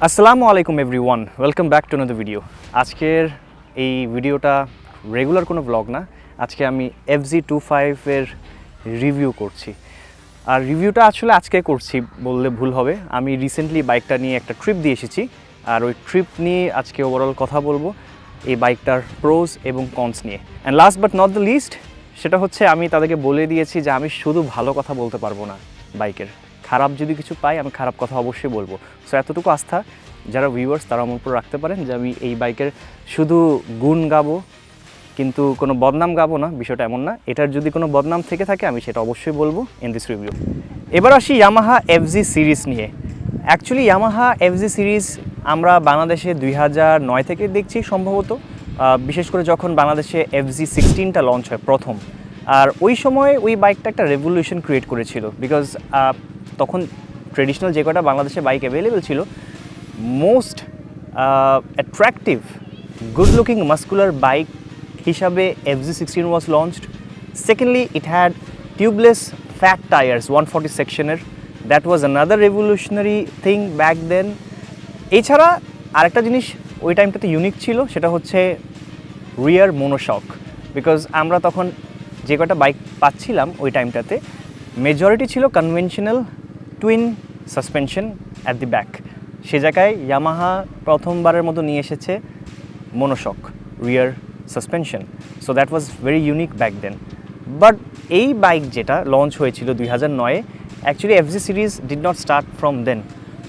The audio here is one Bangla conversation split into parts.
আসসালামু আলাইকুম everyone, welcome back to another video. আজকের এই ভিডিওটা রেগুলার কোনো ব্লগ না, আজকে আমি FZ25 এর রিভিউ করছি। আর রিভিউটা আসলে আজকে করছি বললে ভুল হবে। আমি রিসেন্টলি বাইকটা নিয়ে একটা ট্রিপ দিয়ে এসেছি, আর ওই ট্রিপ নিয়ে আজকে ওভারঅল কথা বলবো এই বাইকটার প্রোজ এবং কনস নিয়ে। And last but not the least, সেটা হচ্ছে আমি তাদেরকে বলে দিয়েছি যে আমি শুধু ভালো কথা বলতে পারবো না বাইকের, খারাপ যদি কিছু পাই আমি খারাপ কথা অবশ্যই বলবো। সো এতটুকু আস্থা যারা ভিউয়ার্স তারা আমার উপর রাখতে পারেন যে আমি এই বাইকের শুধু গুণ গাবো কিন্তু কোনো বদনাম গাবো না, বিষয়টা এমন না। এটার যদি কোনো বদনাম থেকে থাকে আমি সেটা অবশ্যই বলবো ইন দিস রিভিউ। এবার আসি ইয়ামাহা FZ সিরিজ নিয়ে। অ্যাকচুয়ালি ইয়ামাহা FZ সিরিজ আমরা বাংলাদেশে 2009 থেকে দেখছি সম্ভবত, বিশেষ করে যখন বাংলাদেশে FZ16টা লঞ্চ হয় প্রথম। আর ওই সময় ওই বাইকটা একটা রেভলিউশন ক্রিয়েট করেছিল, বিকজ তখন ট্রেডিশনাল যে কটা বাংলাদেশে বাইক অ্যাভেলেবেল ছিল, most attractive good looking muscular bike হিসাবে FZ16 was launched. Secondly it had tubeless fat tyres 140 সেকশনের, that was another revolutionary thing back then. এছাড়া আরেকটা জিনিস ওই টাইমটাতে ইউনিক ছিল, সেটা হচ্ছে রিয়ার মোনোশক। বিকজ আমরা তখন যে কটা বাইক পাচ্ছিলাম ওই টাইমটাতে মেজরিটি ছিল conventional twin suspension at the back, সে জায়গায় ইয়ামাহা প্রথমবারের মতো নিয়ে এসেছে monoshock rear suspension. So that was very unique back then. But এই বাইক যেটা লঞ্চ হয়েছিল 2009-এ, actually FZ series did not start from then.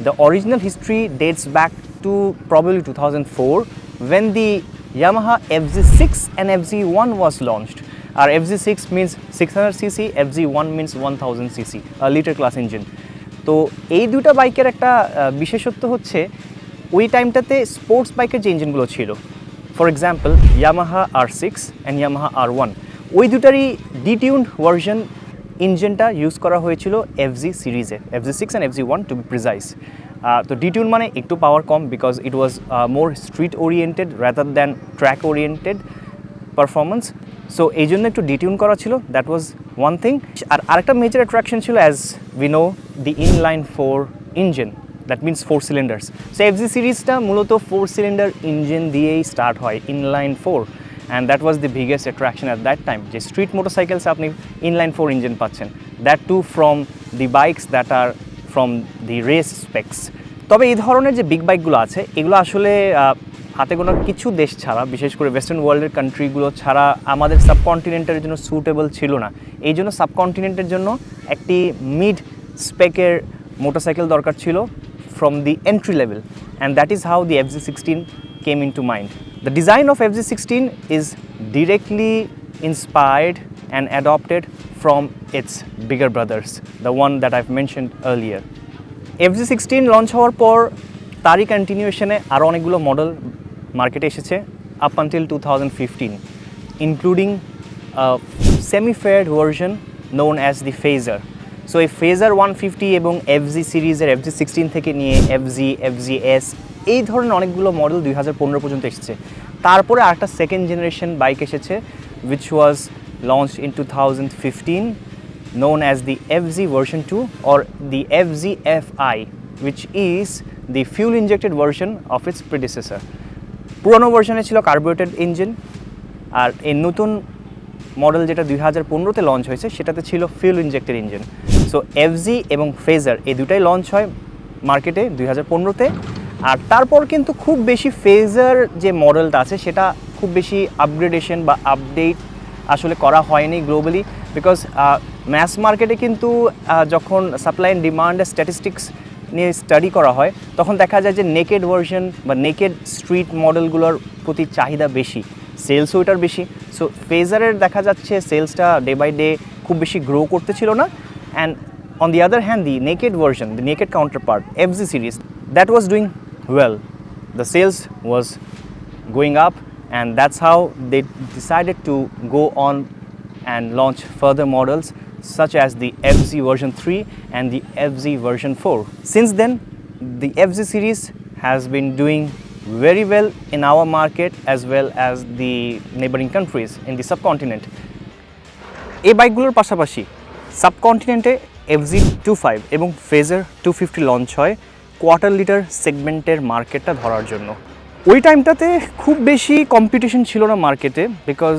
The original history dates back to probably 2004 when the Yamaha FZ6 and FZ1 was launched. আর FZ6 means 600cc, FZ1 means 1000cc, litre class engine. তো এই দুটো বাইকের একটা বিশেষত্ব হচ্ছে ওই টাইমটাতে স্পোর্টস বাইকের যে ইঞ্জিনগুলো ছিল, for example Yamaha R6 and Yamaha R1, ওই দুটারই ডিটিউন্ড ভার্সন ইঞ্জিনটা ইউজ করা হয়েছিল FZ সিরিজে, FZ6 and FZ1 two B precise. তো ডিটিউন মানে একটু পাওয়ার কম, because it was more street oriented rather than track oriented performance. So এই জন্য একটু ডিটিউন করা ছিল, দ্যাট ওয়াজ ওয়ান থিং। আর আরেকটা মেজর অ্যাট্রাকশন ছিল, as we know, the inline 4 engine, that means 4 cylinders. So FZ সিরিজটা মূলত 4 সিলিন্ডার ইঞ্জিন দিয়েই স্টার্ট হয়, inline 4, and that was the biggest attraction at that time, যে স্ট্রিট মোটরসাইকেলসে আপনি ইনলাইন 4 ইঞ্জিন পাচ্ছেন, that too from the bikes that are from the race specs. তবে এই ধরনের যে বিগ বাইকগুলো আছে এগুলো আসলে হাতে গোনা কিছু দেশ ছাড়া, বিশেষ করে ওয়েস্টার্ন ওয়ার্ল্ডের কান্ট্রিগুলো ছাড়া আমাদের সাবকন্টিনেন্টের জন্য সুটেবল ছিল না। এই জন্য সাবকন্টিনেন্টের জন্য একটি মিড স্পেকের মোটরসাইকেল দরকার ছিল from the entry level, and that is how the FZ16 came into mind. The design of FZ16 is directly inspired and adopted from its bigger brothers, the one that I've mentioned earlier. FZ16 launch হওয়ার পর তারই কন্টিনিউশনে আরও অনেকগুলো মডেল মার্কেটে এসেছে up until 2015, including semi-feared version known as the phasor. So এই ফেজার 150 এবং FZ সিরিজের FZ16 থেকে নিয়ে FZ, FZS এই ধরনের অনেকগুলো মডেল 2015 পর্যন্ত এসেছে। তারপরে আরেকটা সেকেন্ড জেনারেশন বাইক এসেছে, which was launched in 2015, known as the FZ version 2 or the FZFI, which is the fuel injected version of its predecessor. পুরনো ভার্সনে ছিল কার্বোরেটেড ইঞ্জিন, আর এই নতুন মডেল যেটা 2015-তে লঞ্চ হয়েছে সেটাতে ছিল fuel injected engine. So FZ এবং ফেজার এই দুটাই লঞ্চ হয় মার্কেটে 2015-তে। আর তারপর কিন্তু খুব বেশি ফেজার যে মডেলটা আছে সেটা খুব বেশি আপগ্রেডেশন বা আপডেট আসলে করা হয়নি গ্লোবালি, বিকজ ম্যাস মার্কেটে কিন্তু যখন সাপ্লাই অ্যান্ড ডিমান্ডের স্ট্যাটিস্টিক্স নিয়ে স্টাডি করা হয় তখন দেখা যায় যে নেকেড ভার্সন বা নেকেড স্ট্রিট মডেলগুলোর প্রতি চাহিদা বেশি, সেলসও এটার বেশি। সো ফেজারের দেখা যাচ্ছে সেলসটা ডে বাই ডে খুব বেশি গ্রো করতেছিল না। And on the other hand the naked version, the naked counterpart FZ series, that was doing well. The sales was going up, and that's how they decided to go on and launch further models such as the FZ version 3 and the FZ version 4. Since then, the FZ series has been doing very well in our market as well as the neighboring countries in the subcontinent. এই বাইকগুলোর পাশাপাশি সাবকন্টিনেন্টে FZ25 এবং ফেজার 250 লঞ্চ হয় কোয়ার্টার লিটার সেগমেন্টের মার্কেটটা ধরার জন্য। ওই টাইমটাতে খুব বেশি কম্পিটিশন ছিল না মার্কেটে, বিকজ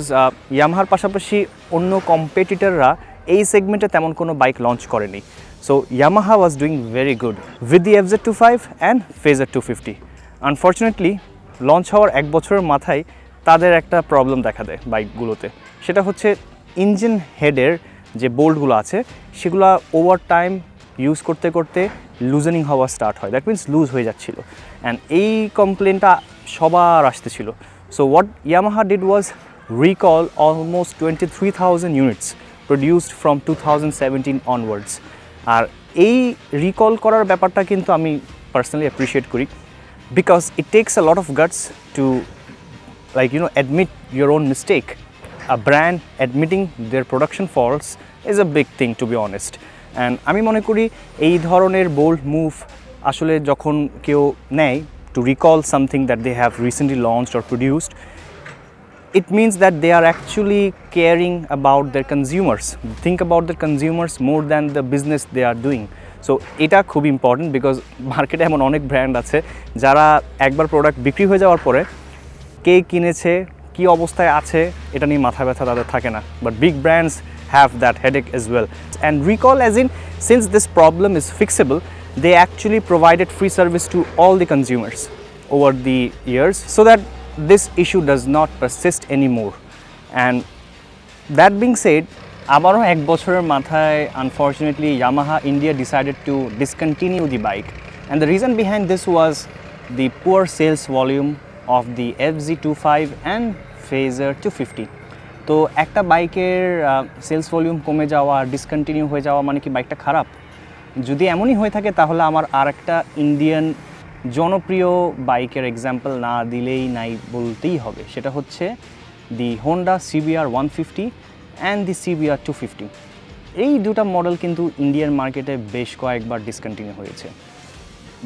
ইয়ামাহার পাশাপাশি অন্য কম্পিটিটররা এই সেগমেন্টে তেমন কোনো বাইক লঞ্চ করেনি। So Yamaha was doing very good with the FZ25 and FZ250। Unfortunately launch হওয়ার 1 বছরের মাথায় তাদের একটা প্রবলেম দেখা দেয় বাইকগুলোতে, সেটা হচ্ছে ইঞ্জিন হেডের যে বোল্টগুলো আছে সেগুলো ওভার টাইম ইউজ করতে করতে লুজেনিং হওয়া স্টার্ট হয়, দ্যাট মিনস লুজ হয়ে যাচ্ছিলো, অ্যান্ড এই কমপ্লেনটা সবার আসতেছিল। So what Yamaha did was recall almost 23,000 units produced from 2017 onwards. আর এই রিকল করার ব্যাপারটা কিন্তু আমি পার্সোনালি অ্যাপ্রিসিয়েট করি, because it takes a lot of guts to admit your own mistake. A brand admitting their production faults is a big thing, to be honest. And আমি মনে করি এই ধরনের বোল্ড মুভ আসলে যখন কেউ নেয় to recall something that they have recently launched or produced, it means that they are actually caring about their consumers. Think about their consumers more than the business they are doing. So এটা খুব ইম্পর্টেন্ট, বিকজ মার্কেটে এমন অনেক ব্র্যান্ড আছে যারা একবার প্রোডাক্ট বিক্রি হয়ে যাওয়ার পরে কে কিনেছে, কী অবস্থায় আছে এটা নিয়ে মাথা ব্যথা তাদের থাকে না। But big brands have that headache as well. And recall as in, since this problem is fixable, they actually provided free service to all the consumers over the years so that this issue does not persist anymore. And that being said, আবারও 1 বছরের মাথায় unfortunately Yamaha India decided to discontinue the bike, and the reason behind this was the poor sales volume of the FZ25 and FZ250. তো একটা বাইকের সেলস ভলিউম কমে যাওয়া, ডিসকন্টিনিউ হয়ে যাওয়া মানে কি বাইকটা খারাপ? যদি এমনই হয়ে থাকে তাহলে আমার আর একটা ইন্ডিয়ান জনপ্রিয় বাইকের এক্সাম্পল না দিলেই নাই বলতেই হবে, সেটা হচ্ছে the Honda CBR 150 and the CBR 250। এই দুটা মডেল কিন্তু ইন্ডিয়ান মার্কেটে বেশ কয়েকবার ডিসকন্টিনিউ হয়েছে।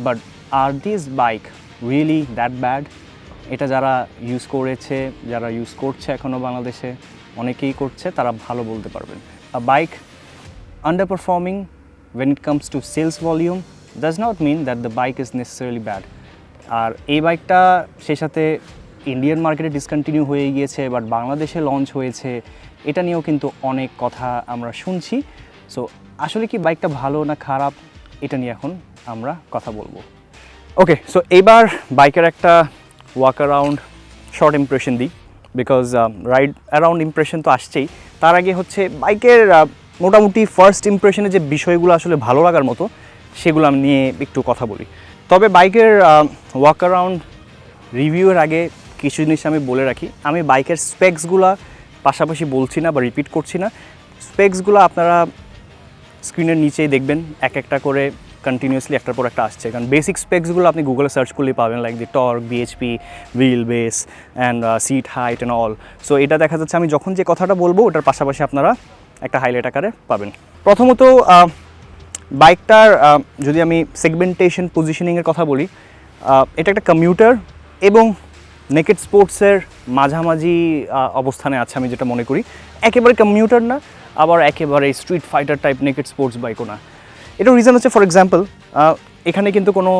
But are this bike really that bad? এটা যারা ইউজ করেছে, যারা ইউজ করছে এখনও বাংলাদেশে অনেকেই করছে, তারা ভালো বলতে পারবেন। আ bike আন্ডারপারফর্মিং when it comes to sales volume does not mean that the bike is necessarily bad. আর এই বাইকটা সেই সাথে ইন্ডিয়ান মার্কেটে ডিসকন্টিনিউ হয়ে গিয়েছে, বাট বাংলাদেশে লঞ্চ হয়েছে, এটা নিয়েও কিন্তু অনেক কথা আমরা শুনছি। সো আসলে কি বাইকটা ভালো না খারাপ, এটা নিয়ে এখন আমরা কথা বলবো। ওকে, সো এইবার বাইকের একটা ওয়াক অ্যারাউন্ড শর্ট ইমপ্রেশন দিই, বিকজ রাইড অ্যারাউন্ড ইমপ্রেশন তো আসছেই। তার আগে হচ্ছে বাইকের মোটামুটি ফার্স্ট ইমপ্রেশনে যে বিষয়গুলো আসলে ভালো লাগার মতো সেগুলো আমি নিয়ে একটু কথা বলি। তবে বাইকের ওয়াক অ্যারাউন্ড রিভিউয়ের আগে কিছু জিনিস আমি বলে রাখি। আমি বাইকের স্পেকসগুলো পাশাপাশি বলছি না বা রিপিট করছি না। স্পেকসগুলো আপনারা স্ক্রিনের নিচেই দেখবেন, এক একটা করে কন্টিনিউয়াসলি একটার পর একটা আসছে, কারণ বেসিক স্পেকসগুলো আপনি গুগলে সার্চ করলেই পাবেন, like the torque, BHP, wheel base and sit height and all. So এটা দেখা যাচ্ছে আমি যখন যে কথাটা বলবো ওটার পাশাপাশি আপনারা একটা হাইলাইট আকারে পাবেন। প্রথমত বাইকটার যদি আমি সেগমেন্টেশন পজিশনিংয়ের কথা বলি, এটা একটা কমিউটার এবং নেকেড স্পোর্টসের মাঝামাঝি অবস্থানে আছে আমি যেটা মনে করি। একেবারে কমিউটার না, আবার একেবারে street fighter type naked sports বাইকও না। এটার রিজন হচ্ছে, ফর এক্সাম্পল, এখানে কিন্তু কোনো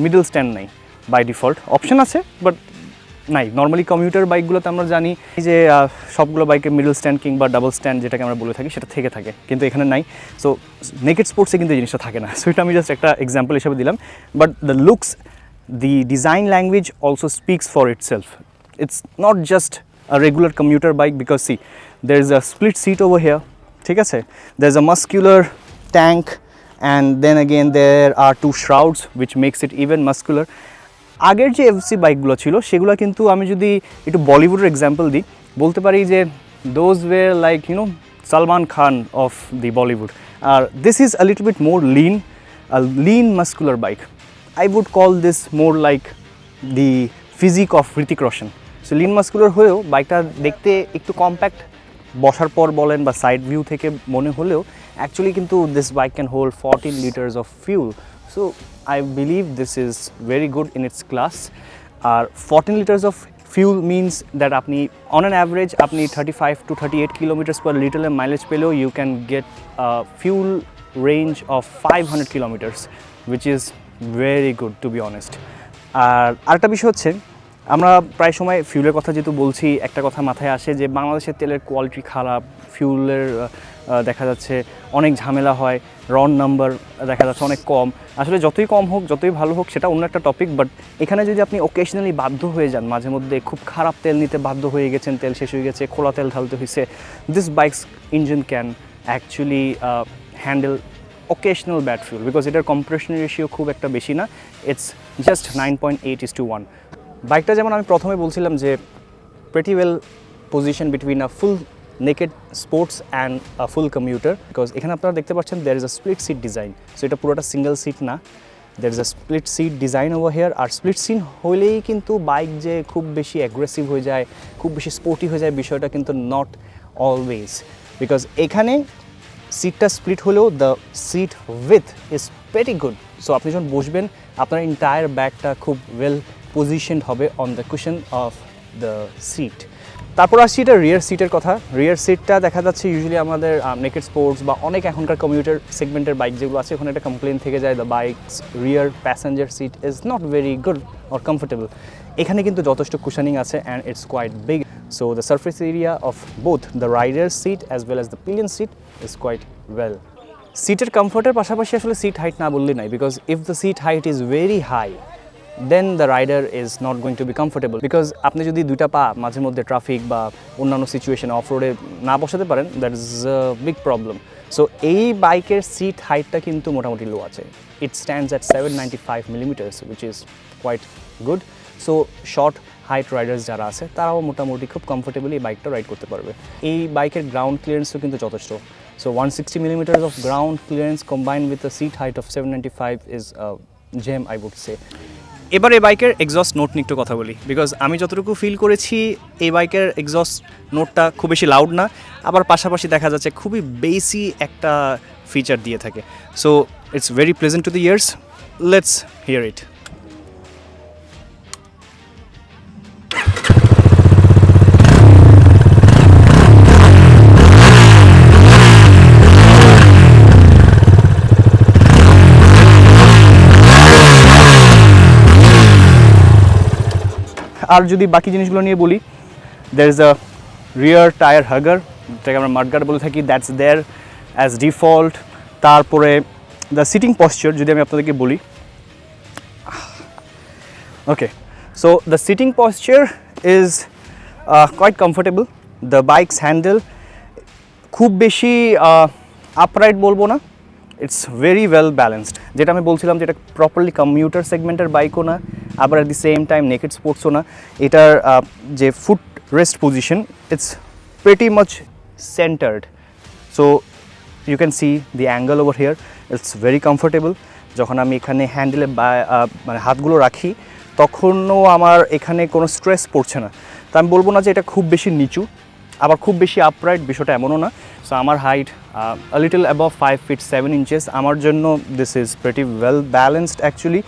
মিডল স্ট্যান্ড নাই বাই ডিফল্ট, অপশন আছে বাট নাই। নর্মালি কমিউটার বাইকগুলোতে আমরা জানি যে সবগুলো বাইকে মিডল স্ট্যান্ড কিংবা ডাবল স্ট্যান্ড যেটাকে আমরা বলে থাকি সেটা থেকে থাকে, কিন্তু এখানে নাই। সো নেকেড স্পোর্টসে কিন্তু এই জিনিসটা থাকে না। সো এটা আমি জাস্ট একটা এক্সাম্পল হিসেবে দিলাম। But the looks, the design language also speaks for itself. It's not just a regular commuter bike, because see, there is a split seat over here, ঠিক আছে, there's a muscular tank, and then again there are two shrouds which makes it even muscular. আগের যে এফসি বাইকগুলো ছিল সেগুলো কিন্তু আমি যদি একটু বলিউডের এক্সাম্পল দিই, বলতে পারি যে those were like, you know, Salman Khan of the Bollywood. This is a little bit more lean, a lean muscular bike. I would call this more like the physique of Hrithik Roshan. So lean muscular হয়েও বাইকটা দেখতে একটু কম্প্যাক্ট, বসার পর বলেন বা সাইড ভিউ থেকে মনে হলেও অ্যাকচুয়ালি কিন্তু this bike can hold 14 litres of fuel. So I believe this is very good in its class. আর 14 litres of fuel means that আপনি অন অ্যান অ্যাভারেজ আপনি 35 to 38 কিলোমিটার্স পার লিটারের মাইলেজ পেলেও you can get fuel range of 500 kilometres, which is very good to be honest. আর আরেকটা বিষয় হচ্ছে, আমরা প্রায় সময় ফিউলের কথা যেহেতু বলছি, একটা কথা মাথায় আসে যে বাংলাদেশের তেলের কোয়ালিটি খারাপ, ফিউলের দেখা যাচ্ছে অনেক ঝামেলা হয়, রন নাম্বার দেখা যাচ্ছে অনেক কম। আসলে যতই কম হোক, যতই ভালো হোক, সেটা অন্য একটা টপিক। বাট এখানে যদি আপনি ওকেশনালি বাধ্য হয়ে যান, মাঝে মধ্যে খুব খারাপ তেল নিতে বাধ্য হয়ে গেছেন, তেল শেষ হয়ে গেছে, খোলা তেল ঢালতে হয়েছে, this bikes engine can actually handle occasional bad fuel because এটার compression ratio খুব একটা বেশি না, it's just 9.8:1. বাইকটা যেমন আমি প্রথমে বলছিলাম যে pretty well positioned between a full naked sports and a full commuter, because এখানে আপনারা দেখতে পাচ্ছেন there is a split seat design, so এটা পুরোটা সিঙ্গেল সিট না, there is a split seat design over here. আর split seat হলেই কিন্তু বাইক যে খুব বেশি অ্যাগ্রেসিভ হয়ে যায়, খুব বেশি স্পোর্টি হয়ে যায়, বিষয়টা কিন্তু নট অলওয়েজ, বিকজ এখানে সিটটা স্প্লিট হলেও the seat with is very good. So আপনি যখন বসবেন আপনার এন্টায়ার ব্যাগটা খুব ওয়েল পজিশনড হবে on the cushion of the seat. তারপর আসছি এটা রিয়ার সিটের কথা। রিয়ার সিটটা দেখা যাচ্ছে ইউজুয়ালি আমাদের নেকেড স্পোর্টস বা অনেক এখনকার কমিউটার সেগমেন্টের বাইক যেগুলো আছে, ওখানে একটা কমপ্লেন থেকে যায় the bikes rear passenger seat is not very good or comfortable. এখানে কিন্তু যথেষ্ট কুশনিং আছে and it's quite big, so the surface area of both the rider's seat as well as the pillion seat is quite well. সিটের কমফোর্টের পাশাপাশি আসলে সিট হাইট না বললেই নাই, because if the seat height is very high then the rider is not going to be comfortable, because আপনি যদি দুইটা পা মাঝে মধ্যে ট্রাফিক বা অন্যান্য সিচুয়েশনে অফ রোডে না বসাতে পারেন, that is a big problem. So এই বাইকের সিট হাইটটা কিন্তু মোটামুটি লো আছে, it stands at 795 millimeters, which is quite good. So short height Riders যারা আছে তারাও মোটামুটি খুব কমফোর্টেবলি এই বাইকটা রাইড করতে পারবে। এই বাইকের গ্রাউন্ড ক্লিয়ারেন্সও কিন্তু যথেষ্ট, so 160 millimeters of ground clearance combined with a seat height of 795 is a gem, I would say. এবার এই বাইকের এক্সস্ট নোট নিয়ে একটু কথা বলি, বিকজ আমি যতটুকু ফিল করেছি এই বাইকের এক্সস্ট নোটটা খুব বেশি লাউড না, আবার পাশাপাশি দেখা যাচ্ছে খুবই বেসি একটা ফিচার দিয়ে থাকে। So it's very pleasant to the ears, let's hear it. আর যদি বাকি জিনিসগুলো নিয়ে বলি, there is a rear tyre hugger, যেটাকে আমরা মাডগার্ড বলে থাকি, দ্যাটস দেয়ার অ্যাজ ডিফল্ট। তারপরে দ্য সিটিং পশ্চার যদি আমি আপনাদেরকে বলি, okay, so the seating posture is quite comfortable. The bike's handle খুব বেশি আপরাইট বলবো না, ইটস ভেরি ওয়েল ব্যালেন্সড। যেটা আমি বলছিলাম যে এটা প্রপারলি কমিউটার সেগমেন্টের বাইকও না, আবার at the same time naked স্পোর্টসও না। এটার যে foot rest position, it's pretty much centred, so you can see the angle over here, it's very comfortable. যখন আমি এখানে হ্যান্ডেলে মানে হাতগুলো রাখি তখনও আমার এখানে কোনো স্ট্রেস পড়ছে না। তো আমি বলবো না যে এটা খুব বেশি নিচু, আবার খুব বেশি আপরাইট, বিষয়টা এমনও না। সো আমার height a little above 5 feet 7 inches, আমার জন্য this is pretty well balanced actually.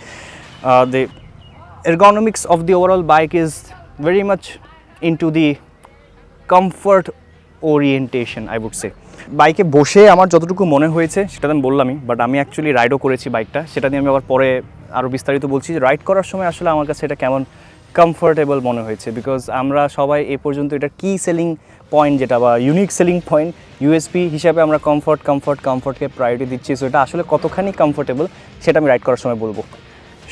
The ergonomics of the overall bike is very much into the comfort orientation, I would say. বাইকে বসে আমার যতটুকু মনে হয়েছে সেটা আমি বললামই, বাট আমি অ্যাকচুয়ালি রাইডও করেছি বাইকটা, সেটা নিয়ে আমি আবার পরে আরও বিস্তারিত বলছি। রাইড করার সময় আসলে আমার কাছে এটা কেমন কমফোর্টেবল মনে হয়েছে, বিকজ আমরা সবাই এ পর্যন্ত এটার কি সেলিং পয়েন্ট যেটা বা ইউনিক সেলিং পয়েন্ট ইউএসপি হিসাবে আমরা কমফর্টকে প্রায়োরিটি দিচ্ছি। সো এটা আসলে কতখানি কমফোর্টেবল সেটা আমি রাইড করার সময় বলবো।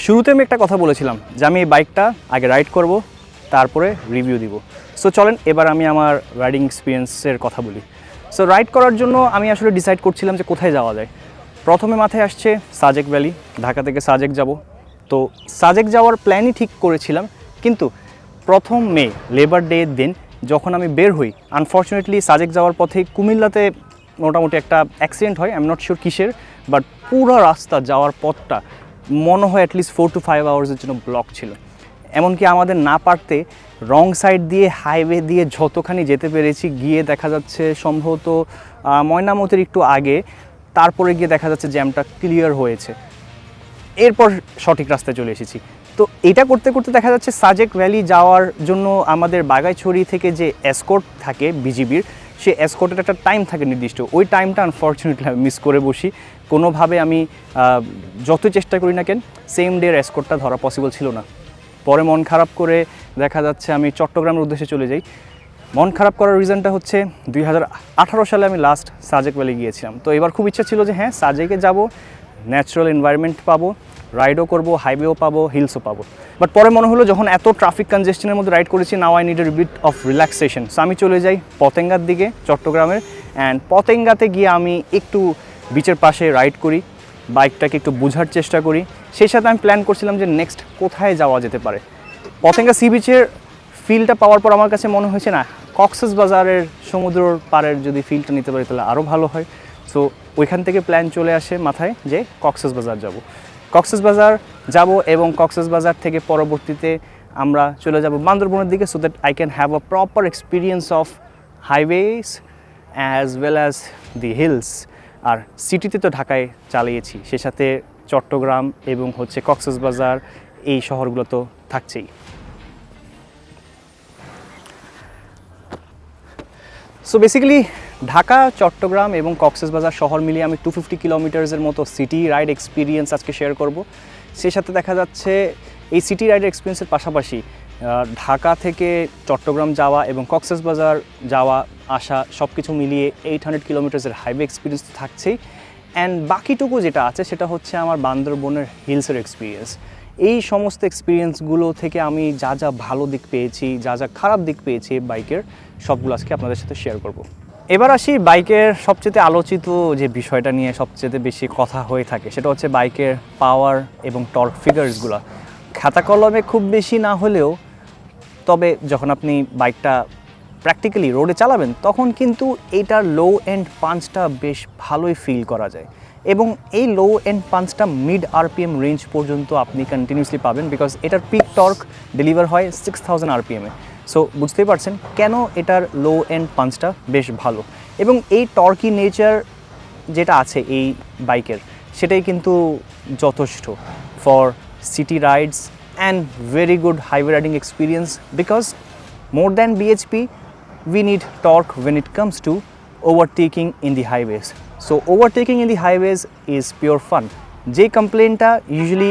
শুরুতে আমি একটা কথা বলেছিলাম যে আমি এই বাইকটা আগে রাইড করব, তারপরে রিভিউ দিব। সো চলেন এবার আমি আমার রাইডিং এক্সপিরিয়েন্সের কথা বলি। সো রাইড করার জন্য আমি আসলে ডিসাইড করছিলাম যে কোথায় যাওয়া যায়। প্রথমে মাথায় আসছে সাজেক ভ্যালি, ঢাকা থেকে সাজেক যাব। তো সাজেক যাওয়ার প্ল্যানই ঠিক করেছিলাম, কিন্তু প্রথম মে লেবার ডে দিন যখন আমি বের হই, আনফর্চুনেটলি সাজেক যাওয়ার পথে কুমিল্লাতে মোটামুটি একটা অ্যাক্সিডেন্ট হয়, আই এম নট শিওর কিসের, বাট পুরো রাস্তা যাওয়ার পথটা মনে হয় অ্যাটলিস্ট 4 to 5 আওয়ার্সের জন্য ব্লক ছিল। এমনকি আমাদের না পারতে রং সাইড দিয়ে হাইওয়ে দিয়ে যতখানি যেতে পেরেছি, গিয়ে দেখা যাচ্ছে সম্ভবত ময়নামতির একটু আগে, তারপরে গিয়ে দেখা যাচ্ছে জ্যামটা ক্লিয়ার হয়েছে, এরপর সঠিক রাস্তায় চলে এসেছি। তো এটা করতে করতে দেখা যাচ্ছে সাজেক ভ্যালি যাওয়ার জন্য আমাদের বাগাইছড়ি থেকে যে এসকর্ট থাকে বিজিবির, সে এসকর্টের একটা টাইম থাকে নির্দিষ্ট, ওই টাইমটা আনফর্চুনেটলি আমি মিস করে বসি। কোনোভাবে আমি যতই চেষ্টা করি না কেন সেম ডে রেসকোরটা ধরা পসিবল ছিল না। পরে মন খারাপ করে দেখা যাচ্ছে আমি চট্টগ্রামের উদ্দেশ্যে চলে যাই। মন খারাপ করার রিজনটা হচ্ছে 2018 সালে আমি লাস্ট সাজেক ভ্যালি গিয়েছিলাম। তো এবার খুব ইচ্ছা ছিল যে হ্যাঁ সাজেকে যাব, ন্যাচারাল এনভায়রনমেন্ট পাবো, রাইডও করব, হাইওয়েও পাবো, হিলসও পাবো। বাট পরে মনে হলো যখন এত ট্রাফিক কনজেশনের মধ্যে রাইড করেছি, now I need a bit of relaxation. So আমি চলে যাই পতেঙ্গার দিকে চট্টগ্রামের, অ্যান্ড পতেঙ্গাতে গিয়ে আমি একটু বিচের পাশে রাইড করি, বাইকটাকে একটু বোঝার চেষ্টা করি। সেই সাথে আমি প্ল্যান করছিলাম যে নেক্সট কোথায় যাওয়া যেতে পারে। পতেঙ্গা সি বিচের ফিলটা পাওয়ার পর আমার কাছে মনে হয়েছে না, কক্সবাজারের সমুদ্রের পাড়ের যদি ফিলটা নিতে পারি তাহলে আরও ভালো হয়। সো ওইখান থেকে প্ল্যান চলে আসে মাথায় যে কক্সবাজার যাব এবং কক্সবাজার থেকে পরবর্তীতে আমরা চলে যাব বান্দরবনের দিকে, so that I can have a proper experience of highways as well as the hills. আর সিটিতে তো ঢাকায় চালিয়েছি, সে সাথে চট্টগ্রাম এবং হচ্ছে কক্সবাজার এই শহরগুলো তো থাকছেই। সো বেসিক্যালি ঢাকা, চট্টগ্রাম এবং কক্সবাজার শহর মিলিয়ে আমি 250 কিলোমিটার্সের মতো সিটি রাইড এক্সপিরিয়েন্স আজকে শেয়ার করব। সেই সাথে দেখা যাচ্ছে এই সিটি রাইডের এক্সপিরিয়েন্সের পাশাপাশি ঢাকা থেকে চট্টগ্রাম যাওয়া এবং কক্সবাজার যাওয়া আসা সব কিছু মিলিয়ে 800 কিলোমিটার্সের হাইওয়ে এক্সপিরিয়েন্স থাকছেই। অ্যান্ড বাকিটুকু যেটা আছে সেটা হচ্ছে আমার বান্দরবনের হিলসের এক্সপিরিয়েন্স। এই সমস্ত এক্সপিরিয়েন্সগুলো থেকে আমি যা যা ভালো দিক পেয়েছি, যা যা খারাপ দিক পেয়েছি বাইকের, সবগুলো আজকে আপনাদের সাথে শেয়ার করব। এবার আসি বাইকের সবচেয়ে আলোচিত যে বিষয়টা নিয়ে সবচেয়ে বেশি কথা হয়ে থাকে, সেটা হচ্ছে বাইকের পাওয়ার এবং টর্ক ফিগার্সগুলো। খাতা কলমে খুব বেশি না হলেও, তবে যখন আপনি বাইকটা প্র্যাকটিক্যালি রোডে চালাবেন তখন কিন্তু এইটার লো এন্ড পাঞ্চটা বেশ ভালোই ফিল করা যায়। এবং এই লো এন্ড পাঞ্চটা মিড আরপিএম রেঞ্জ পর্যন্ত আপনি কন্টিনিউসলি পাবেন, বিকজ এটার পিক টর্ক ডেলিভার হয় 6000 আরপিএমে। সো বুঝতেই পারছেন কেন এটার লো এন্ড পাঞ্চটা বেশ ভালো। এবং এই টর্কি নেচার যেটা আছে এই বাইকের, সেটাই কিন্তু যথেষ্ট for city rides and very good highway riding experience, because more than BHP we need torque when it comes to overtaking in the highways. So overtaking in the highways is pure fun. যে কমপ্লেনটা ইউজুয়ালি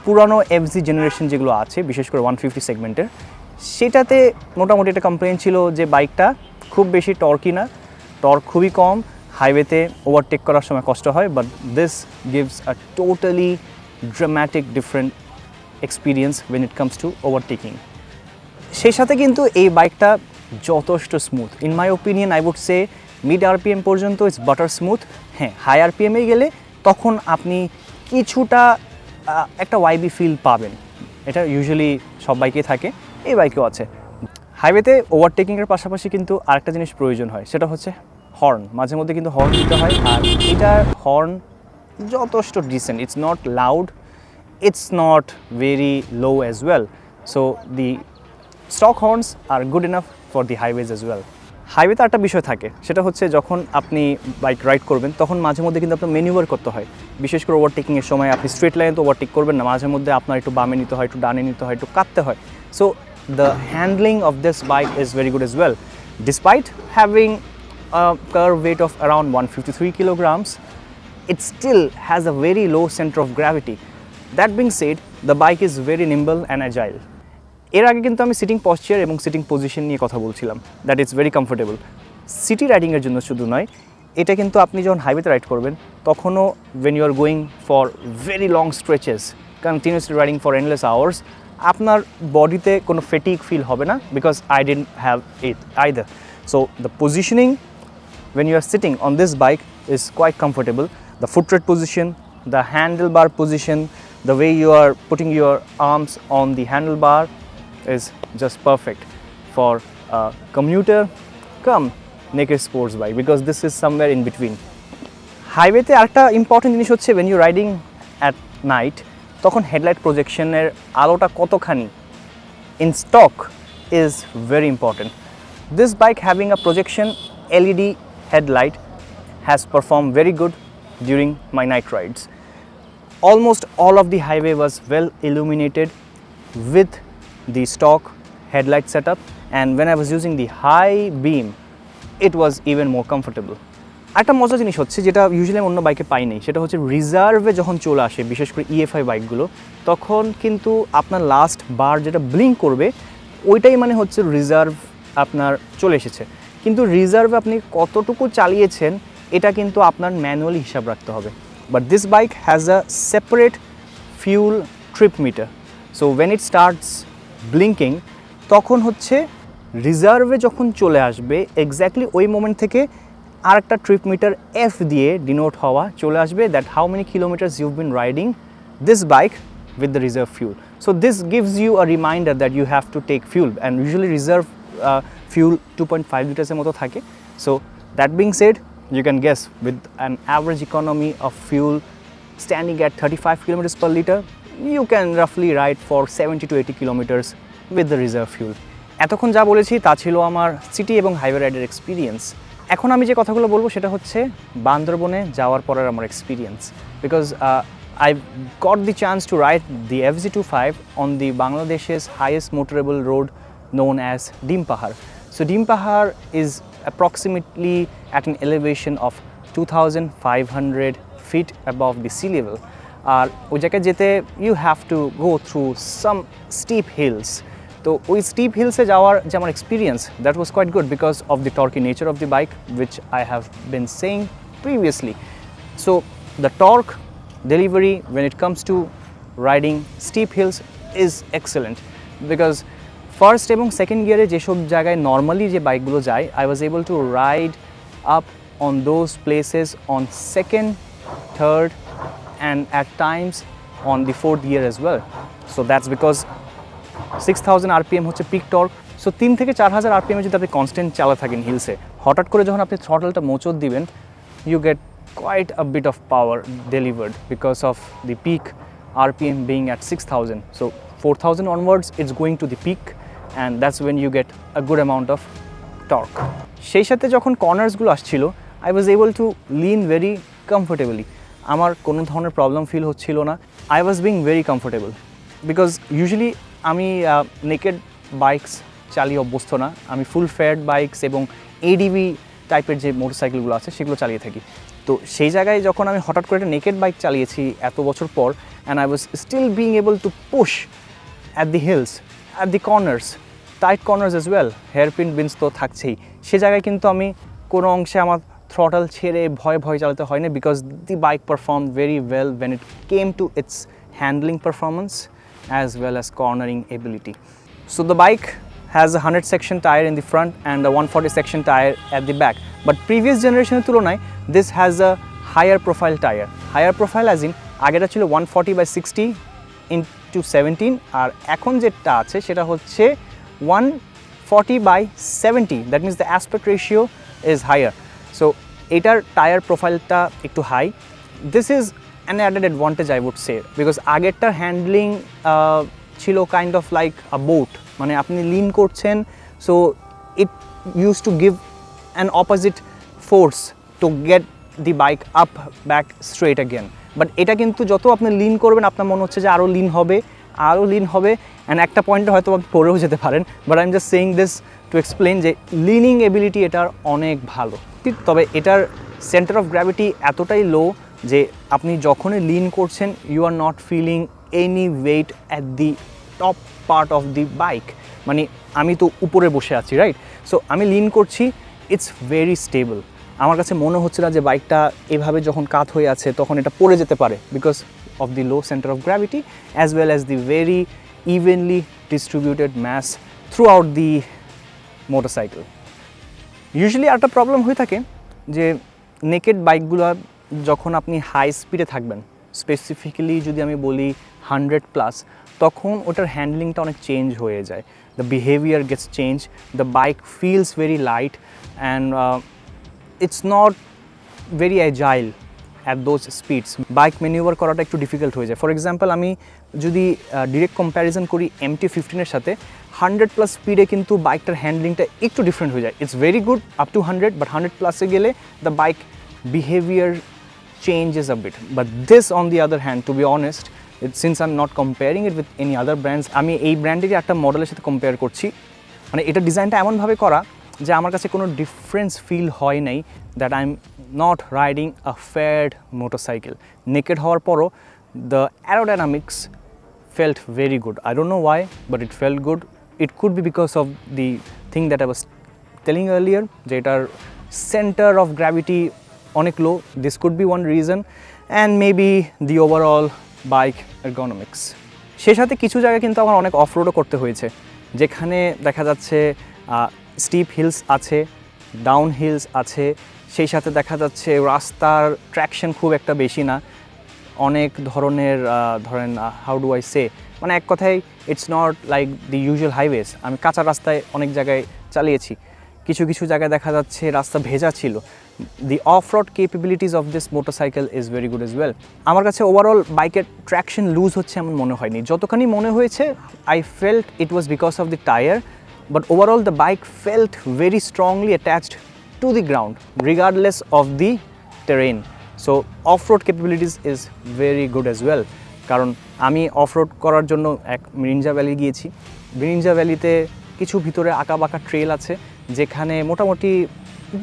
পুরানো FZ জেনারেশন যেগুলো আছে, বিশেষ করে 150 সেগমেন্টের, সেটাতে মোটামুটি একটা কমপ্লেন ছিল যে বাইকটা খুব বেশি টর্কি না, টর্ক খুবই কম, হাইওয়েতে ওভারটেক করার সময় কষ্ট হয়। But this gives a totally dramatic different experience when it comes to overtaking. সেই সাথে কিন্তু এই বাইকটা যথেষ্ট smooth. In my opinion I would say mid RPM পর্যন্ত ইটস বাটার স্মুথ। হ্যাঁ, হাই আরপিএমে গেলে তখন আপনি কিছুটা একটা ওয়াইবি ফিল পাবেন, এটা ইউজুয়ালি সব বাইকেই থাকে, এই বাইকেও আছে। হাইওয়েতে ওভারটেকিংয়ের পাশাপাশি কিন্তু আরেকটা জিনিস প্রয়োজন হয়, সেটা হচ্ছে হর্ন। মাঝে মধ্যে কিন্তু হর্ন দিতে হয়, আর এটার হর্ন যথেষ্ট decent. It's not loud, it's not very low as well. So the stock horns are good enough for the highways as well. হাইওয়েতে একটা বিষয় থাকে, সেটা হচ্ছে যখন আপনি বাইক রাইড করবেন তখন মাঝে মধ্যে কিন্তু আপনার ম্যানুভার করতে হয়। বিশেষ করে ওভারটেকিংয়ের সময় আপনি স্ট্রেট লাইনে তো ওভারটেক করবেন না, মাঝে মধ্যে আপনার একটু বামে নিতে হয়, একটু ডানে নিতে হয়, একটু কাটতে হয়। So the handling of this bike is very good as well. Despite having a curve weight of around 153 kilograms, it still has a very low center of gravity. That being said, the bike is very nimble and agile. এর আগে কিন্তু আমি সিটিং পশ্চার এবং সিটিং পজিশন নিয়ে কথা বলছিলাম, that is very comfortable. City রাইডিংয়ের জন্য শুধু নয়, এটা কিন্তু আপনি যখন হাইওয়েতে রাইড করবেন তখনও when you are going for very long stretches, continuously riding for endless hours, আপনার বডিতে কোনো ফেটিক ফিল হবে না, because I didn't have it either. So the positioning when you are sitting on this bike is quite comfortable. The footrest position, the handlebar position, the way you are putting your arms on the handlebar is just perfect for a commuter come naked sports bike, because this is somewhere in between. হাইওয়েতে আরেকটা ইম্পর্টেন্ট জিনিস হচ্ছে when you riding at night, তখন হেডলাইট প্রজেকশনের আলোটা কতখানি in stock is very important. This bike having a projection LED headlight has performed very good during my night rides. Almost all of the highway was well illuminated with the stock headlight setup, and when I was using the high beam it was even more comfortable. একটা মজার জিনিস হচ্ছে যেটা ইউজুয়ালি আমি অন্য বাইকে পাই নাই, সেটা হচ্ছে রিজার্ভে যখন চলে আসে বিশেষ করে ইএফআই বাইকগুলো, তখন কিন্তু আপনার লাস্ট বার যেটা ব্লিঙ্ক করবে ওইটাই মানে হচ্ছে রিজার্ভ আপনার চলে এসেছে। কিন্তু রিজার্ভে আপনি কতটুকু চালিয়েছেন এটা কিন্তু আপনার ম্যানুয়ালি হিসাব রাখতে হবে। But this bike has a separate fuel trip meter, so when it starts blinking তখন হচ্ছে রিজার্ভে যখন চলে আসবে এক্স্যাক্টলি ওই মোমেন্ট থেকে আর একটা ট্রিপ মিটার এফ দিয়ে ডিনোট হওয়া চলে আসবে, that how many kilometres ইউভ bin riding this bike with the reserve fuel. So this gives you a reminder that you have to take fuel, and usually reserve fuel 2.5 liters এর মতো থাকে. So that being said, you can guess with an average economy of fuel standing at 35 kilometers per liter, you can roughly ride for 70 to 80 kilometers with the reserve fuel. এতক্ষণ যা বলেছি তা ছিল আমার সিটি এবং হাইওয়ে রাইডের এক্সপিরিয়েন্স। এখন আমি যে কথাগুলো বলবো সেটা হচ্ছে বান্দরবনে যাওয়ার পরের আমার experience, because I got the chance to ride the FZ25 on the Bangladesh's highest motorable road known as Dim Pahar. So Dim Pahar is approximately at an elevation of 2,500 feet above the sea level. ওই জায়গায় যেতে you have to go through some steep hills. তো ওই স্টিপ হিলসে যাওয়ার যে আমার experience, that was quite good because of the torquey nature of the bike, which I have been saying previously. So the torque delivery when it comes to riding steep hills is excellent, because first এবং সেকেন্ড গিয়ারে যেসব জায়গায় নর্মালি যে বাইকগুলো যায়, I was able to ride up on those places on second, third and at times on the fourth gear as well. So that's because 6000 RPM হচ্ছে পিক টর্ক। সো 3 থেকে 4000 RPM যদি আপনি কনস্ট্যান্ট চালা থাকেন হিলসে, হঠাৎ করে যখন আপনি থ্রটলটা মোচড় দিবেন, you get quite a bit of power delivered because of the peak RPM being at 6000. So 4000 onwards it's going to the peak, and that's when you get a good amount of torque. সেই সাথে যখন কর্নার্সগুলো আসছিল, I was able to lean very comfortably. আমার কোনো ধরনের প্রবলেম ফিল হচ্ছিল না। I was being very comfortable because usually আমি নেকেড বাইকস চালিয়ে অভ্যস্ত না, আমি ফুল ফেয়ার্ড বাইকস এবং এডিভি টাইপের যে মোটরসাইকেলগুলো আছে সেগুলো চালিয়ে থাকি। তো সেই জায়গায় যখন আমি হঠাৎ করে একটা নেকেড বাইক চালিয়েছি এত বছর পর, and I was still being able to push at the hills, at the corners, tight corners as well, hairpin bends তো থাকছেই, সে জায়গায় কিন্তু আমি কোনো অংশে আমার থ্রটল ছেড়ে ভয় চালাতে হয় না, because the bike perform very well when it came to its handling performance as well as cornering ability. So the bike has a 100 section tire in the front and a 140 section tire at the back, but previous generation এর তুলনায় this has a higher profile tire. Higher profile as in আগেটা ছিল 140/60 into 17, আর এখন যেটা আছে সেটা হচ্ছে 140/70, that means the aspect ratio is higher. So এটার টায়ার প্রোফাইলটা একটু high. This is an added advantage I would say, because আগেরটার হ্যান্ডলিং ছিল kind of like a boat, মানে আপনি লিন করছেন, so it use to give an opposite force to get the bike up back straight again. But এটা কিন্তু যত আপনি লিন করবেন আপনার মনে হচ্ছে যে আরও লিন হবে, অ্যান্ড একটা পয়েন্টে হয়তো আপনি পড়েও যেতে পারেন। But I am just saying this to explain যে লিনিং এবিলিটি এটার অনেক ভালো। তবে এটার সেন্টার অফ গ্র্যাভিটি এতটাই লো যে আপনি যখনই লিন করছেন you are not feeling any weight at the top part of the bike. মানে আমি তো উপরে বসে আছি, রাইট? সো আমি লিন করছি, ইটস ভেরি স্টেবল। আমার কাছে মনে হচ্ছে না যে বাইকটা এভাবে যখন কাত হয়ে আছে তখন এটা পড়ে যেতে পারে, because of the low center of gravity as well as the very evenly distributed mass throughout the motorcycle. Usually একটা প্রবলেম হয়ে থাকে যে নেকেড বাইকগুলো যখন আপনি হাই স্পিডে থাকবেন, স্পেসিফিক্যালি যদি আমি বলি 100+, তখন ওটার হ্যান্ডলিংটা অনেক চেঞ্জ হয়ে যায়। The behaviour gets change, the bike feels very light and it's not very agile at those speeds. Bike manoeuvre করাটা একটু ডিফিকাল্ট হয়ে যায়। ফর এক্সাম্পল আমি যদি ডিরেক্ট কম্প্যারিজন করি MT-15 সাথে, 100+ স্পিডে কিন্তু বাইকটার হ্যান্ডলিংটা একটু ডিফারেন্ট হয়ে যায়। It's very good up to 100, but 100+ গেলে the bike behaviour changes a bit. But this on the other hand, to be honest, since I'm not comparing it with any other brands, আমি এই ব্র্যান্ডেরই একটা মডেলের সাথে কম্পেয়ার করছি। মানে এটা ডিজাইনটা এমনভাবে করা যে আমার কাছে কোনো ডিফারেন্স ফিল হয় নাই that I'm not riding a faired motorcycle. Naked হওয়ার পরও the aerodynamics felt very good. I don't know why, but it felt good. It could be because of the thing that I was telling earlier, যে এটার center of gravity অনেক low. This could be one reason, and maybe the overall bike ergonomics. সেই সাথে কিছু জায়গায় কিন্তু আমার অনেক অফরোডও করতে হয়েছে, যেখানে দেখা যাচ্ছে স্টিপ হিলস আছে, ডাউন হিলস আছে, সেই সাথে দেখা যাচ্ছে রাস্তার ট্র্যাকশন খুব একটা বেশি না, অনেক ধরনের ধরেন হাউ ডু আই সে, মানে এক কথায় it's not like the usual highways. আমি কাঁচা রাস্তায় অনেক জায়গায় চালিয়েছি, কিছু কিছু জায়গায় দেখা যাচ্ছে রাস্তা ভেজা ছিল। The off road capabilities of this motorcycle is very good as well. আমার কাছে ওভারঅল বাইকের ট্র্যাকশন লুজ হচ্ছে এমন মনে হয়নি, যতখানি মনে হয়েছে I felt it was because of the tyre, but overall the bike felt very strongly attached to the ground regardless of the terrain. So off-road capabilities is very good as well. কারণ আমি অফরোড করার জন্য এক মিরিঞ্জা ভ্যালি গিয়েছি। মিরিঞ্জা ভ্যালিতে কিছু ভিতরে আঁকাবাঁকা ট্রেল আছে, যেখানে মোটামুটি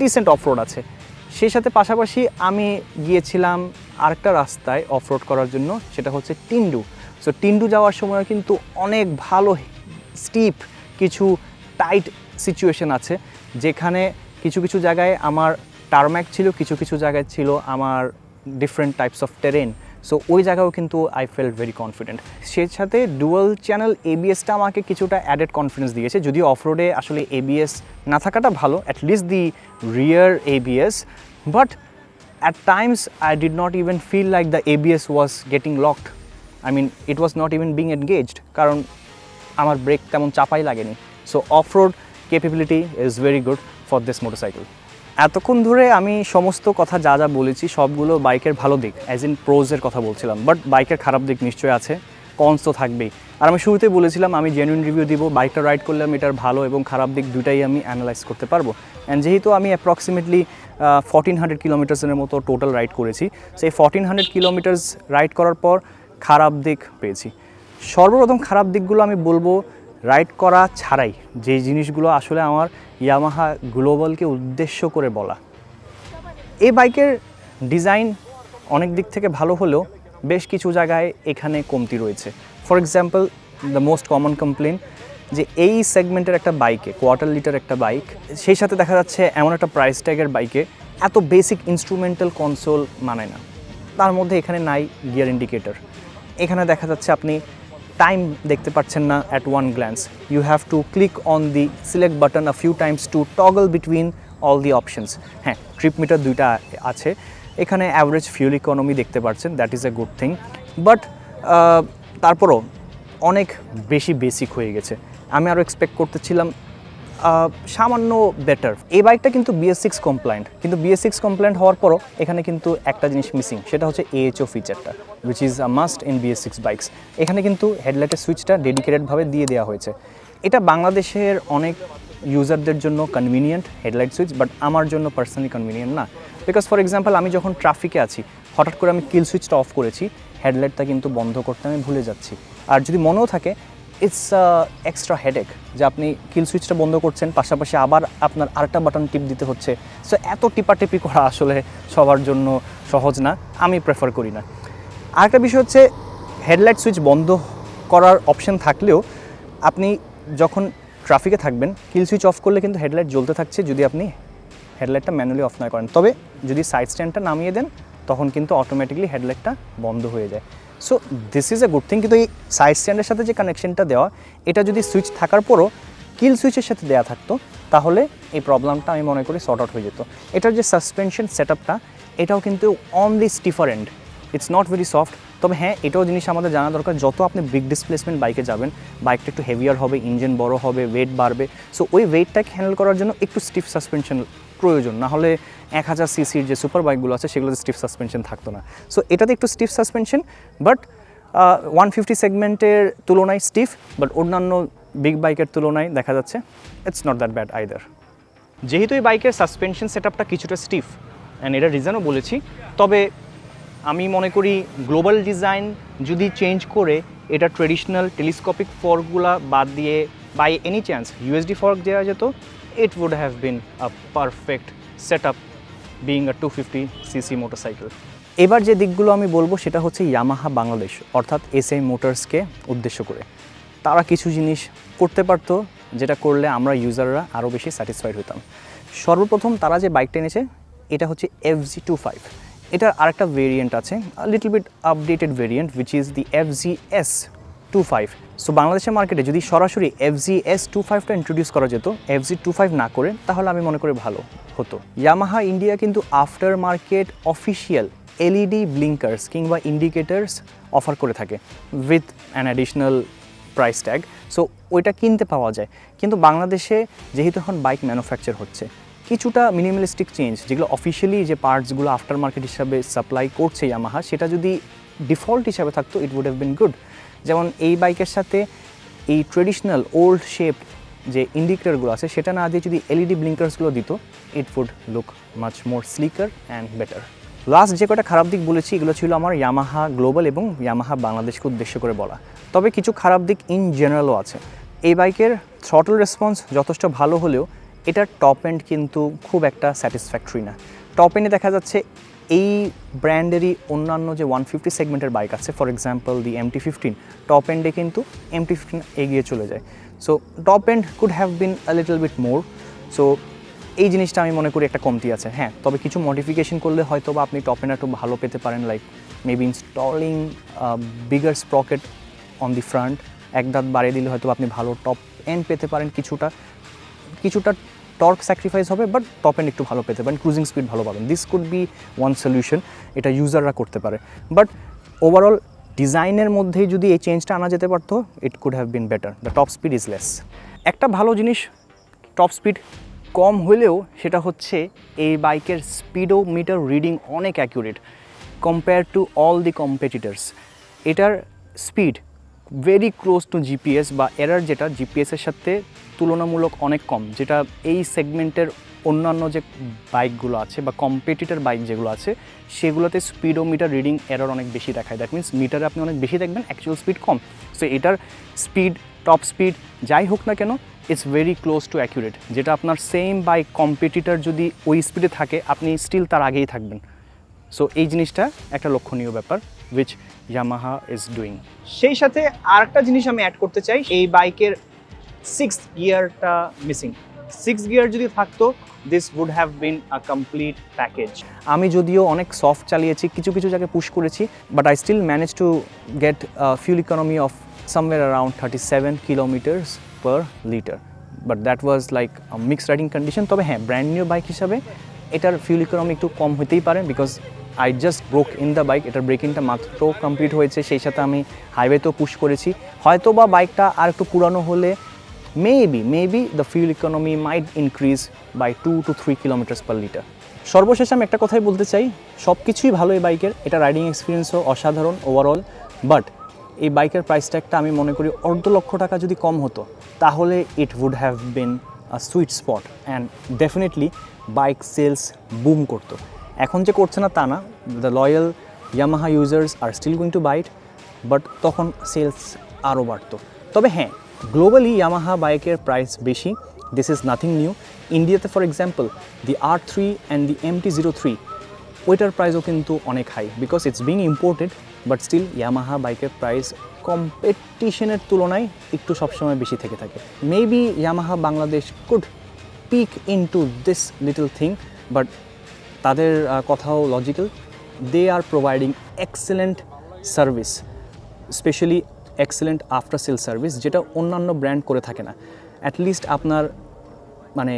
ডিসেন্ট অফরোড আছে। সেই সাথে পাশাপাশি আমি গিয়েছিলাম আরেকটা রাস্তায় অফরোড করার জন্য, সেটা হচ্ছে টিন্ডু। সো টিন্ডু যাওয়ার সময় কিন্তু অনেক ভালো স্টিপ কিছু টাইট সিচুয়েশন আছে, যেখানে কিছু কিছু জায়গায় আমার টারম্যাক ছিল, কিছু কিছু জায়গায় ছিল আমার different types of terrain. So ওই জায়গাও কিন্তু আই ফেল্ট ভেরি কনফিডেন্ট। সেই সাথে ডুয়াল চ্যানেল এবিএসটা আমাকে কিছুটা অ্যাডেড কনফিডেন্স দিয়েছে, যদিও অফরোডে আসলে এবিএস না থাকাটা ভালো, at least the rear ABS, but at times I did not even feel like the ABS was getting locked. I mean it was not even being engaged, কারণ আমার ব্রেক তেমন চাপাই লাগেনি। So off road capability is very good for this motorcycle. এতক্ষণ ধরে আমি সমস্ত কথা যা যা বলেছি সবগুলো বাইকের ভালো দিক, অ্যাজ ইন প্রোজের কথা বলছিলাম, বাট বাইকের খারাপ দিক নিশ্চয়ই আছে, কনস তো থাকবেই। আর আমি শুরুতেই বলেছিলাম আমি জেনুইন রিভিউ দিব, বাইকটা রাইড করলে আমি এটার ভালো এবং খারাপ দিক দুটাই আমি অ্যানালাইজ করতে পারবো। অ্যান্ড যেহেতু আমি অ্যাপ্রক্সিমেটলি 1400 কিলোমিটার্সের মতো টোটাল রাইড করেছি, সেই 1400 কিলোমিটার্স রাইড করার পর খারাপ দিক পেয়েছি। সর্বপ্রথম খারাপ দিকগুলো আমি বলবো রাইড করা ছাড়াই, যে জিনিসগুলো আসলে আমার ইয়ামাহা গ্লোবালকে উদ্দেশ্য করে বলা। এই বাইকের ডিজাইন অনেক দিক থেকে ভালো হলেও বেশ কিছু জায়গায় এখানে কমতি রয়েছে। For example, the most common complain যে এই সেগমেন্টের একটা বাইকে, কোয়ার্টার লিটার একটা বাইক, সেই সাথে দেখা যাচ্ছে এমন একটা প্রাইস ট্যাগের বাইকে এত বেসিক ইনস্ট্রুমেন্টাল কনসোল মানায় না। তার মধ্যে এখানে নাই গিয়ার ইন্ডিকেটর, এখানে দেখা যাচ্ছে আপনি টাইম দেখতে পাচ্ছেন না at one glance, you have to click on the select button a few times to toggle between all the options. হ্যাঁ, ট্রিপ মিটার দুইটা আছে, এখানে অ্যাভারেজ ফিউল ইকোনমি দেখতে পাচ্ছেন, that is a good thing, but তারপরও অনেক বেশি বেসিক হয়ে গেছে। আমি আরও এক্সপেক্ট করতেছিলাম সামান্য বেটার। এই বাইকটা কিন্তু BS6 কমপ্লায়েন্ট, কিন্তু BS6 কমপ্লায়েন্ট হওয়ার পরও এখানে কিন্তু একটা জিনিস মিসিং, সেটা হচ্ছে AHO ফিচারটা, which is a must in BS6 bikes. এখানে কিন্তু হেডলাইটের সুইচটা ডেডিকেটেডভাবে দিয়ে দেওয়া হয়েছে। এটা বাংলাদেশের অনেক ইউজারদের জন্য কনভিনিয়েন্ট হেডলাইট সুইচ, বাট আমার জন্য পার্সোনালি কনভিনিয়েন্ট না। বিকজ ফর এক্সাম্পল, আমি যখন ট্রাফিকে আছি, হঠাৎ করে আমি কিল সুইচটা অফ করেছি, হেডলাইটটা কিন্তু বন্ধ করতে আমি ভুলে যাচ্ছি। আর যদি মনেও থাকে, ইটস এক্সট্রা হেডেক যে আপনি কিল সুইচটা বন্ধ করছেন, পাশাপাশি আবার আপনার আরেকটা বাটন টিপ দিতে হচ্ছে। সো এত টিপাটিপি করা আসলে সবার জন্য সহজ না, আমি প্রেফার করি না। আরেকটা বিষয় হচ্ছে, হেডলাইট সুইচ বন্ধ করার অপশন থাকলেও আপনি যখন ট্রাফিকে থাকবেন, কিল সুইচ অফ করলে কিন্তু হেডলাইট জ্বলতে থাকছে যদি আপনি হেডলাইটটা ম্যানুয়ালি অফ না করেন। তবে যদি সাইড স্ট্যান্ডটা নামিয়ে দেন, তখন কিন্তু অটোমেটিকলি হেডলাইটটা বন্ধ হয়ে যায়। So this is a good thing. কিন্তু এই সাইড স্ট্যান্ডের সাথে যে কানেকশনটা দেওয়া, এটা যদি সুইচ থাকার পরও কিল সুইচের সাথে দেওয়া থাকতো, তাহলে এই প্রবলেমটা আমি মনে করি সর্ট আউট হয়ে যেত। এটার যে সাসপেনশন সেটআপটা, এটাও কিন্তু on the stiffer end, it's not very soft. তবে হ্যাঁ, এটাও জিনিস আমাদের জানা দরকার, যত আপনি বিগ ডিসপ্লেসমেন্ট বাইকে যাবেন, বাইকটা একটু হেভিয়ার হবে, ইঞ্জিন বড় হবে, ওয়েট বাড়বে। সো ওই ওয়েটটাকে হ্যান্ডেল করার জন্য একটু স্টিফ সাসপেনশন প্রয়োজন, না হলে 1000 সিসির যে সুপার বাইকগুলো আছে সেগুলোতে স্টিফ সাসপেনশন থাকতো না। সো এটাতে একটু স্টিফ সাসপেনশন, বাট 150 সেগমেন্টের তুলনায় স্টিফ, বাট অন্যান্য বিগ বাইকের তুলনায় দেখা যাচ্ছে it's not that bad either. যেহেতু এই বাইকের সাসপেনশন সেটআপটা কিছুটা স্টিফ, অ্যান্ড এটার রিজনও বলেছি, তবে আমি মনে করি গ্লোবাল ডিজাইন যদি চেঞ্জ করে এটা ট্রেডিশনাল টেলিস্কোপিক ফর্কগুলা বাদ দিয়ে by any chance USD fork দেওয়া যেত, it would have been a perfect setup being a 250cc motorcycle. এবার যে দিকগুলো আমি বলবো সেটা হচ্ছে ইয়ামাহা বাংলাদেশ অর্থাৎ এসএম মোটরসকে উদ্দেশ্য করে তারা কিছু জিনিস করতে পারতো যেটা করলে আমরা ইউজাররা আরও বেশি স্যাটিসফাইড হতাম। সর্বপ্রথম তারা যে বাইকটা এনেছে এটা হচ্ছে FZ25। এটার আরেকটা ভেরিয়েন্ট আছে, little bit updated variant which is the FZS25। So বাংলাদেশের মার্কেটে যদি সরাসরি FZS25টা ইন্ট্রোডিউস করা যেত FZ25 না করে, তাহলে আমি মনে করি ভালো হতো। ইয়ামাহা ইন্ডিয়া কিন্তু আফটার মার্কেট অফিসিয়াল LED ব্লিঙ্কার্স কিংবা ইন্ডিকেটার্স অফার করে থাকে with an additional price tag. So ওইটা কিনতে পাওয়া যায়, কিন্তু বাংলাদেশে যেহেতু এখন বাইক ম্যানুফ্যাকচার হচ্ছে কিছুটা মিনিমালিস্টিক চেঞ্জ যেগুলো অফিসিয়ালি যে পার্টসগুলো আফটার মার্কেট হিসাবে সাপ্লাই করছে ইয়ামাহা, সেটা যদি ডিফল্ট হিসাবে থাকতো it would have been good. যেমন এই বাইকের সাথে এই ট্রেডিশনাল ওল্ড শেপ যে ইন্ডিকেটরগুলো আছে সেটা না দিয়ে যদি LED ব্লিঙ্কার্সগুলো দিত it would look much more slicker and better. Last যে কটা খারাপ দিক বলেছি এগুলো ছিল আমার ইয়ামাহা গ্লোবাল এবং ইয়ামাহা বাংলাদেশকে উদ্দেশ্য করে বলা। তবে কিছু খারাপ দিক ইন জেনারেলও আছে। এই বাইকের থ্রটল রেসপন্স যথেষ্ট ভালো হলেও এটার টপ এন্ড কিন্তু খুব একটা স্যাটিসফ্যাক্টরি না। টপ এন্ডে দেখা যাচ্ছে এই ব্র্যান্ডেরই অন্যান্য যে 150 সেগমেন্টের বাইক আছে, for example the MT-15, top এন্ডে কিন্তু MT-15 এগিয়ে চলে যায়। So top end could have been a little bit more. So এই জিনিসটা আমি মনে করি একটা কমতি আছে। হ্যাঁ, তবে কিছু মডিফিকেশন করলে হয়তো বা আপনি টপ এন্ড একটু ভালো পেতে পারেন, like maybe installing bigger sprocket on the front, এক দাঁত বাড়িয়ে দিলে হয়তো আপনি ভালো টপ এন্ড পেতে পারেন। কিছুটা টর্ক স্যাক্রিফাইস হবে, বাট টপ এন্ড একটু ভালো পেতে পারেন, ক্রুজিং স্পিড ভালো পাবেন। This could be one solution, এটা ইউজাররা করতে পারে। বাট ওভারঅল ডিজাইনের মধ্যেই যদি এই চেঞ্জটা আনা যেতে পারতো it could have bin better. The top speed is less. একটা ভালো জিনিস টপ স্পিড কম হলেও সেটা হচ্ছে এই বাইকের স্পিডোমিটার রিডিং অনেক accurate compare to all the competitors. এটার speed very close to GPS বা এরার, যেটা জিপিএসের সাথে তুলনামূলক অনেক কম, যেটা এই সেগমেন্টের অন্যান্য যে বাইকগুলো আছে বা কম্পিটিটর বাইক যেগুলো আছে সেগুলোতে স্পিডোমিটার রিডিং এরার অনেক বেশি দেখায়। দ্যাট মিনস মিটারে আপনি অনেক বেশি দেখবেন, অ্যাকচুয়াল স্পিড কম। সো এটার স্পিড, টপ স্পিড যাই হোক না কেন, it's very close two accurate, যেটা আপনার সেম বাইক কম্পিটিটর যদি ওই স্পিডে থাকে আপনি স্টিল তার আগেই থাকবেন। সো এই জিনিসটা একটা লক্ষণীয় ব্যাপার উইচ ইয়ামাহা ইজ ডুইং। সেই সাথে আর একটা জিনিস আমি অ্যাড করতে চাই, এই বাইকের 6th গিয়ারটা মিসিং। 6th গিয়ার যদি থাকতো this would have been a complete package. আমি যদিও অনেক সফট চালিয়েছি, কিছু জায়গায় পুশ করেছি, but I still manage to get fuel economy of somewhere around 37 kilometers per liter, but that was like a mixed riding condition. তবে হ্যাঁ, ব্র্যান্ড নিউ বাইক হিসাবে এটার ফিউল ইকোনমি একটু কম হতেই পারে, because I just broke in the bike. এটার ব্রেকিংটা মাত্র কমপ্লিট হয়েছে, সেই সাথে আমি হাইওয়েতেও পুশ করেছি। হয়তো বা বাইকটা আর একটু পুরানো হলে maybe the fuel economy might increase by 2 to 3 kilometers per liter. সর্বশেষে আমি একটা কথাই বলতে চাই, সব কিছুই ভালো এই বাইকের, এটা রাইডিং এক্সপিরিয়েন্সও অসাধারণ ওভারঅল, বাট এই বাইকের প্রাইস ট্যাগটা আমি মনে করি 1.5 লক্ষ টাকা যদি কম হতো তাহলে it would have been a sweet spot and definitely bike sales boom করতো। এখন যে করছে না তা না, the loyal Yamaha users are still going to bite, but তখন সেলস আরও বাড়তো। তবে হ্যাঁ, গ্লোবালি ইয়ামাহা বাইকের প্রাইস বেশি, দিস ইজ নাথিং নিউ। ইন্ডিয়াতে for example the R3 and the MT-03 ওইটার প্রাইসও কিন্তু অনেক high, because it's being imported, but still Yamaha বাইকের প্রাইস কম্পিটিশনের তুলনায় একটু সবসময় বেশি থেকে থাকে। Maybe Yamaha Bangladesh could pick in to this little thing, but তাদের কথাও logical. They are providing excellent service, specially excellent after sale service, যেটা অন্যান্য ব্র্যান্ড করে থাকে না। অ্যাটলিস্ট আপনার মানে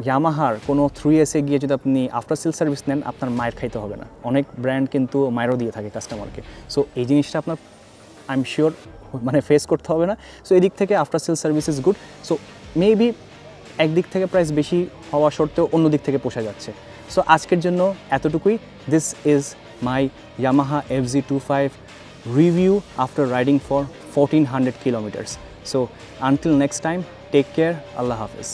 ইয়ামাহার কোনো 3S-এ গিয়ে যদি আপনি আফটার সেল সার্ভিস নেন আপনার মায়ের খাইতে হবে না। অনেক ব্র্যান্ড কিন্তু মায়েরও দিয়ে থাকে কাস্টমারকে। সো এই জিনিসটা আপনার আই এম শিওর মানে ফেস করতে হবে না। সো এদিক থেকে after sale service is good. So maybe একদিক থেকে প্রাইস বেশি হওয়া সত্ত্বেও অন্য দিক থেকে পোষা যাচ্ছে। সো আজকের জন্য এতটুকুই। This is my Yamaha FZ25 review after riding for 1400 kilometers. So until next time, take care. Allah Hafiz.